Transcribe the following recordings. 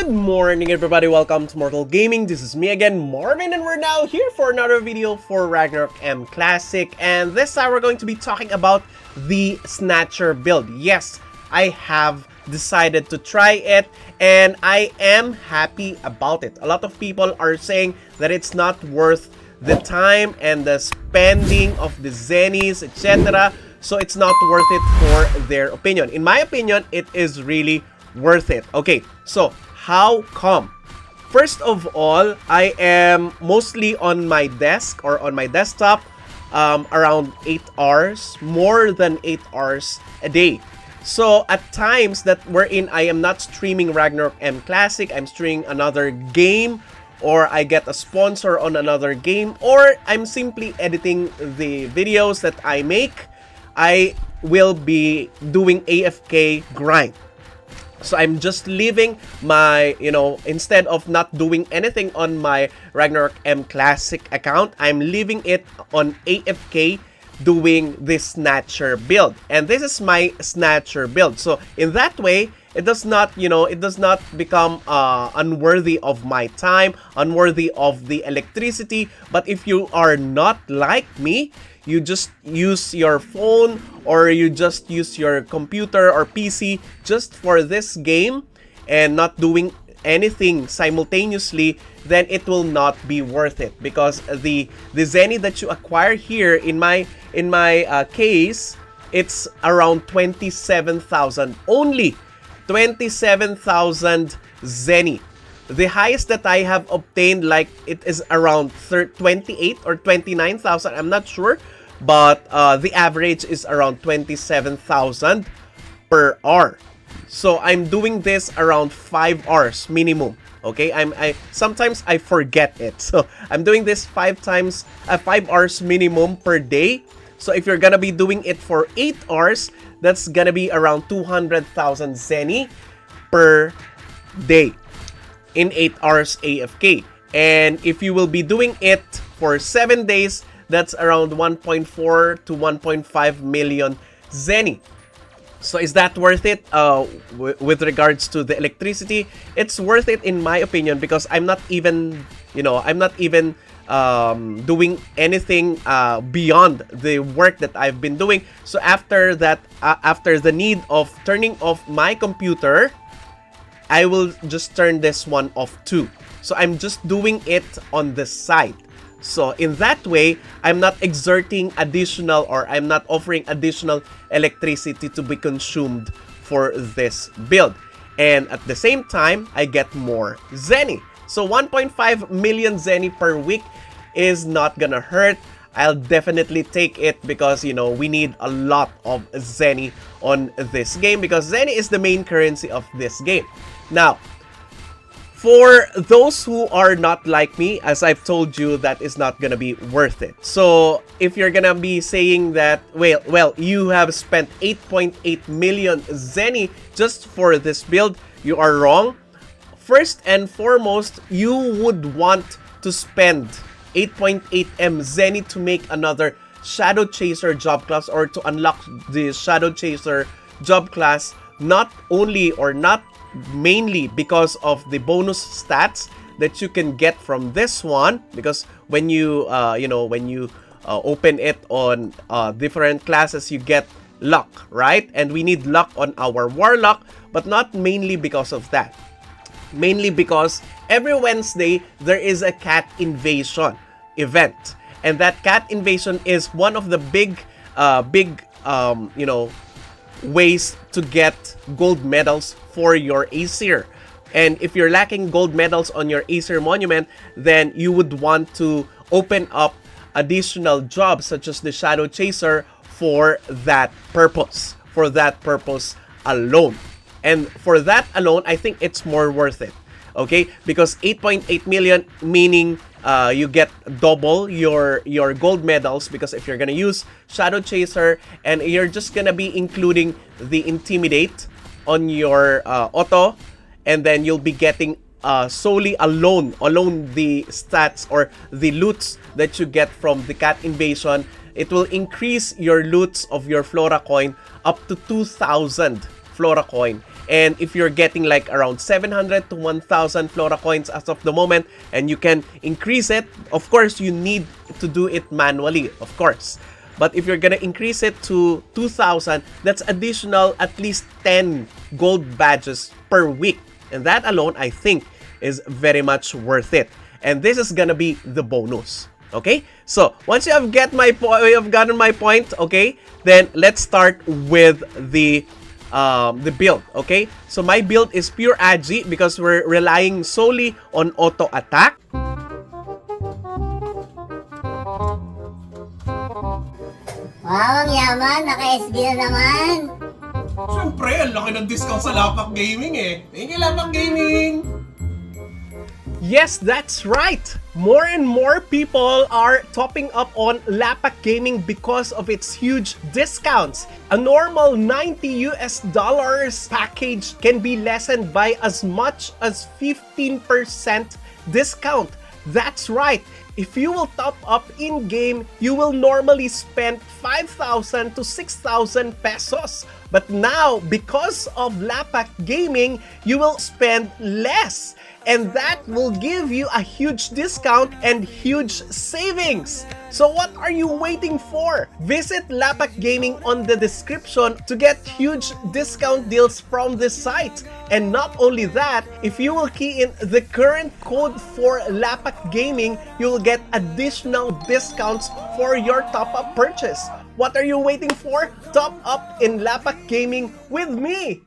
Good morning everybody, welcome to Immortal Gaming. This is me again, Marvin, and we're now here for another video for Ragnarok M Classic. And this time we're going to be talking about the Snatcher build. Yes, I have decided to try it and I am happy about it. A lot of people are saying that it's not worth the time and the spending of the zennies, etc. So it's not worth it for their opinion. In my opinion, it is really worth it. Okay, so how come? First of all, I am mostly on my desk or on my desktop around 8 hours, more than 8 hours a day. So at times that wherein I am not streaming Ragnarok M Classic, I'm streaming another game, or I get a sponsor on another game, or I'm simply editing the videos that I make, I will be doing AFK grind. So I'm just leaving my, instead of not doing anything on my Ragnarok M Classic account, I'm leaving it on AFK doing this Snatcher build. And this is my Snatcher build. So in that way, it does not, it does not become unworthy of my time, unworthy of the electricity. But if you are not like me, you just use your phone or you just use your computer or PC just for this game and not doing anything simultaneously, then it will not be worth it, because the zenny that you acquire here in my case, it's around 27,000 only. 27,000 zenny. The highest that I have obtained, like, it is around 28 or 29,000. I'm not sure, but the average is around 27,000 per hour. So I'm doing this around 5 hours minimum. Okay, sometimes I forget it. So I'm doing this 5 hours minimum per day. So if you're gonna be doing it for 8 hours, that's gonna be around 200,000 zenny per day in 8 hours AFK. And if you will be doing it for 7 days, that's around 1.4 to 1.5 million zenny. So is that worth it? With regards to the electricity, it's worth it in my opinion, because I'm not even, doing anything beyond the work that I've been doing. So after that, after the need of turning off my computer, I will just turn this one off too. So I'm just doing it on the side. So in that way, I'm not exerting additional, or I'm not offering additional electricity to be consumed for this build. And at the same time, I get more zenny. So 1.5 million zenny per week is not gonna hurt. I'll definitely take it, because we need a lot of zenny on this game, because zenny is the main currency of this game. Now, for those who are not like me, as I've told you, that is not gonna be worth it. So if you're gonna be saying that, well, you have spent 8.8 million zenny just for this build, you are wrong. First and foremost, you would want to spend 8.8 M zenny to make another Shadow Chaser job class, or to unlock the Shadow Chaser job class, not only or not mainly because of the bonus stats that you can get from this one, because when you open it on different classes, you get luck, right? And we need luck on our warlock, but not mainly because of that. Mainly because every Wednesday there is a cat invasion event, and that cat invasion is one of the big ways to get gold medals for your Aesir. And if you're lacking gold medals on your Aesir monument, then you would want to open up additional jobs such as the Shadow Chaser for that purpose. For that purpose alone. And for that alone, I think it's more worth it. Okay? Because 8.8 million, meaning you get double your gold medals, because if you're gonna use Shadow Chaser and you're just gonna be including the Intimidate on your auto, and then you'll be getting solely alone the stats or the loots that you get from the cat invasion. It will increase your loots of your Flora coin up to 2,000 Flora coin. And if you're getting like around 700 to 1,000 Flora coins as of the moment, and you can increase it, of course, you need to do it manually, of course. But if you're gonna increase it to 2,000, that's additional at least 10 gold badges per week. And that alone, I think, is very much worth it. And this is gonna be the bonus. Okay? So, once you have gotten my point, okay, then let's start with the build, okay? So my build is pure Agi because we're relying solely on auto attack. Wow, ang yaman! Naka-SB na naman! Siyempre, ang laki ng discount sa Lapakgaming eh. Thank you, Lapakgaming! Yes, that's right! More and more people are topping up on Lapakgaming because of its huge discounts. A normal $90 package can be lessened by as much as 15% discount. That's right! If you will top up in-game, you will normally spend 5,000 to 6,000 pesos. But now, because of Lapakgaming, you will spend less. And that will give you a huge discount and huge savings. So what are you waiting for? Visit Lapakgaming on the description to get huge discount deals from this site. And not only that, if you will key in the current code for Lapakgaming, you will get additional discounts for your top-up purchase. What are you waiting for? Top up in Lapakgaming with me!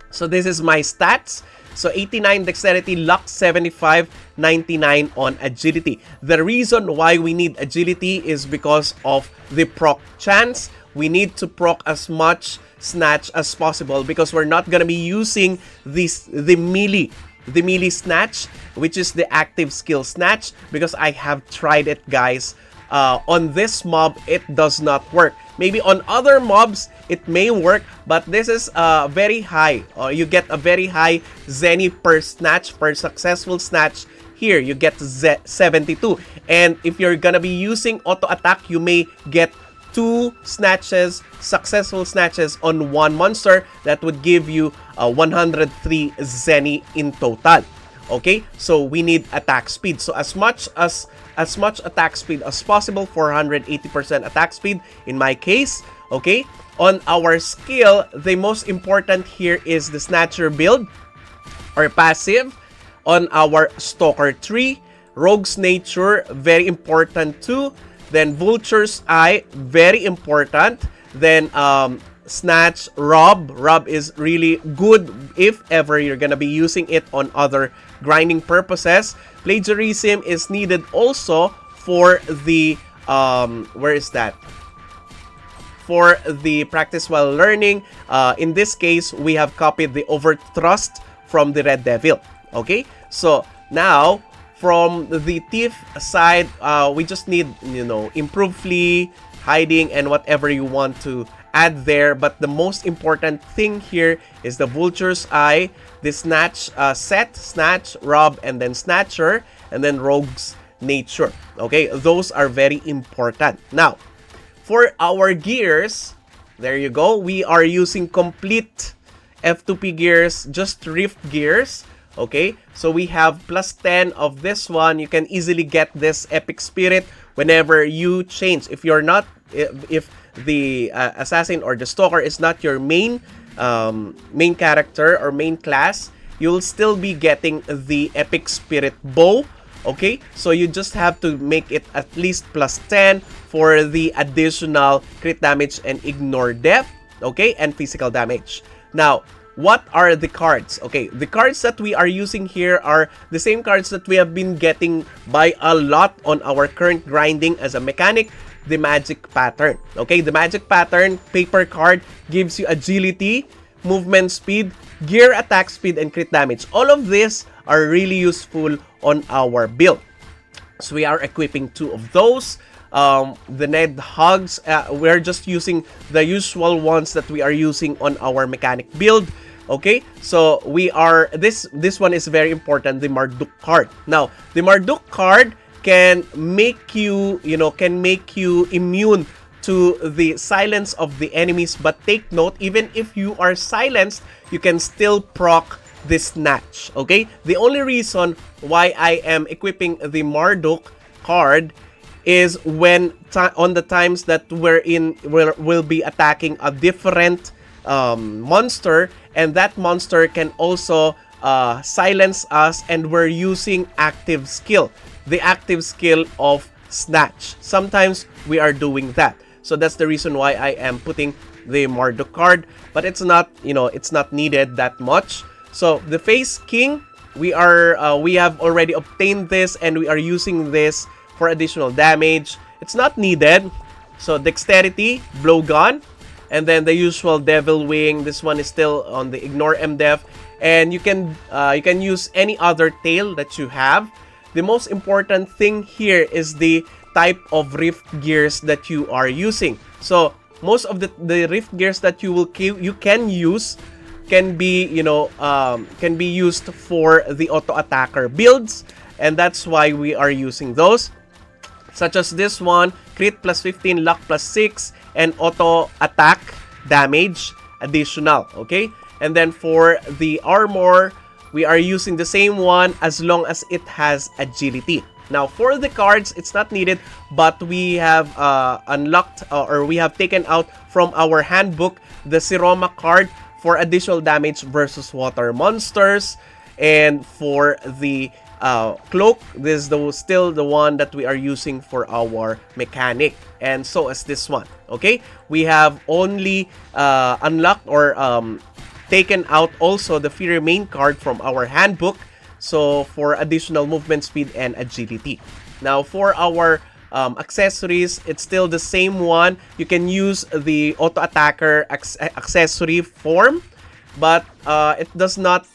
So this is my stats. So 89 dexterity, luck 75, 99 on agility. The reason why we need agility is because of the proc chance. We need to proc as much snatch as possible because we're not gonna be using the melee snatch, which is the active skill snatch, because I have tried it, guys. On this mob, it does not work. Maybe on other mobs, it may work, but this is very high. You get a very high Zenny per snatch, per successful snatch. Here, you get 72. And if you're gonna be using auto attack, you may get 2 snatches, successful snatches on one monster. That would give you 103 Zenny in total. Okay, so we need attack speed. So as much attack speed as possible, 480% attack speed in my case. Okay, on our skill, the most important here is the Snatcher build or passive. On our Stalker tree, Rogue's Nature, very important too. Then Vulture's Eye, very important. Then Snatch, Rob is really good if ever you're gonna be using it on other grinding purposes. Plagiarism is needed also for the where is that? For the practice while learning. In this case, we have copied the Overthrust from the Red Devil. Okay, so now from the thief side, we just need, you know, improve flee, hiding, and whatever you want to add there. But the most important thing here is the Vulture's Eye, the Snatch set, Snatch, Rob, and then Snatcher, and then Rogue's Nature. Okay, those are very important. Now, for our gears, there you go. We are using complete F2P gears, just Rift gears. Okay, so we have plus 10 of this one. You can easily get this Epic Spirit whenever you change. If you're not, if the assassin or the stalker is not your main character or main class, you'll still be getting the Epic Spirit bow. Okay, so you just have to make it at least plus 10 for the additional crit damage and ignore death, okay, and physical damage. Now, what are the cards? Okay, the cards that we are using here are the same cards that we have been getting by a lot on our current grinding as a mechanic. The Magic Pattern. Okay, the Magic Pattern paper card gives you agility, movement speed, gear attack speed, and crit damage. All of these are really useful on our build. So we are equipping 2 of those. The Ned Hugs, we're just using the usual ones that we are using on our mechanic build. Okay, so we are, this one is very important, the Marduk card. Now, the Marduk card can make you, can make you immune to the silence of the enemies. But take note, even if you are silenced, you can still proc the Snatch, okay? The only reason why I am equipping the Marduk card is when on the times that we'll be attacking a different monster, and that monster can also silence us, and we're using active skill, the active skill of Snatch. Sometimes we are doing that, so that's the reason why I am putting the Marduk card, but it's not, you know, it's not needed that much. So the Face King, we have already obtained this, and we are using this for additional damage. It's not needed. So Dexterity, Blowgun, and then the usual Devil Wing. This one is still on the Ignore MDef, and you can use any other tail that you have. The most important thing here is the type of Rift Gears that you are using. So most of the Rift Gears that you can use can be, you know, can be used for the auto attacker builds, and that's why we are using those, such as this one, crit plus 15, luck plus 6, and auto attack damage additional, okay? And then for the armor, we are using the same one as long as it has agility. Now for the cards, it's not needed, but we have unlocked or we have taken out from our handbook the Siroma card for additional damage versus water monsters. And for the cloak, this is still the one that we are using for our mechanic, and so is this one, okay? We have only unlocked or taken out also the Fury main card from our handbook, so for additional movement speed and agility. Now for our accessories, it's still the same one. You can use the auto attacker accessory form, but it does not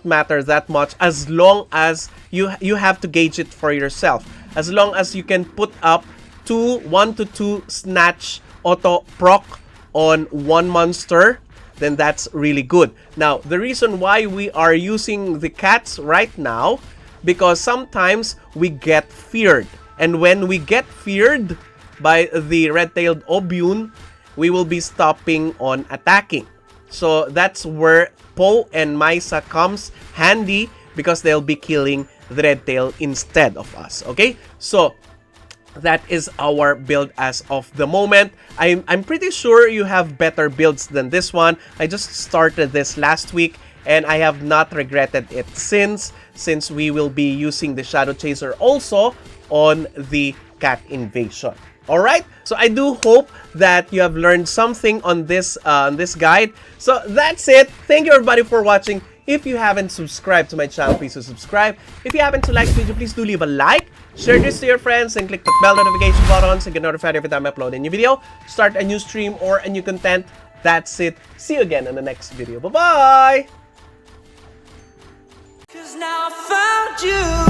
matter that much, as long as you have to gauge it for yourself. As long as you can put up 1 to 2 Snatch auto proc on one monster, then that's really good. Now the reason why we are using the cats right now, because sometimes we get feared, and when we get feared by the red-tailed Obune, we will be stopping on attacking. So that's where Poe and Maisa comes handy, because they'll be killing the red tail instead of us, okay? So that is our build as of the moment. I'm pretty sure you have better builds than this one. I just started this last week, and I have not regretted it since we will be using the Shadow Chaser also on the Cat Invasion. Alright, so I do hope that you have learned something on this guide. So that's it. Thank you everybody for watching. If you haven't subscribed to my channel, please do subscribe. If you happen to like the video, please do leave a like. Share this to your friends and click the bell notification button so you get notified every time I upload a new video, start a new stream, or a new content. That's it. See you again in the next video. Bye-bye! 'Cause now I found you.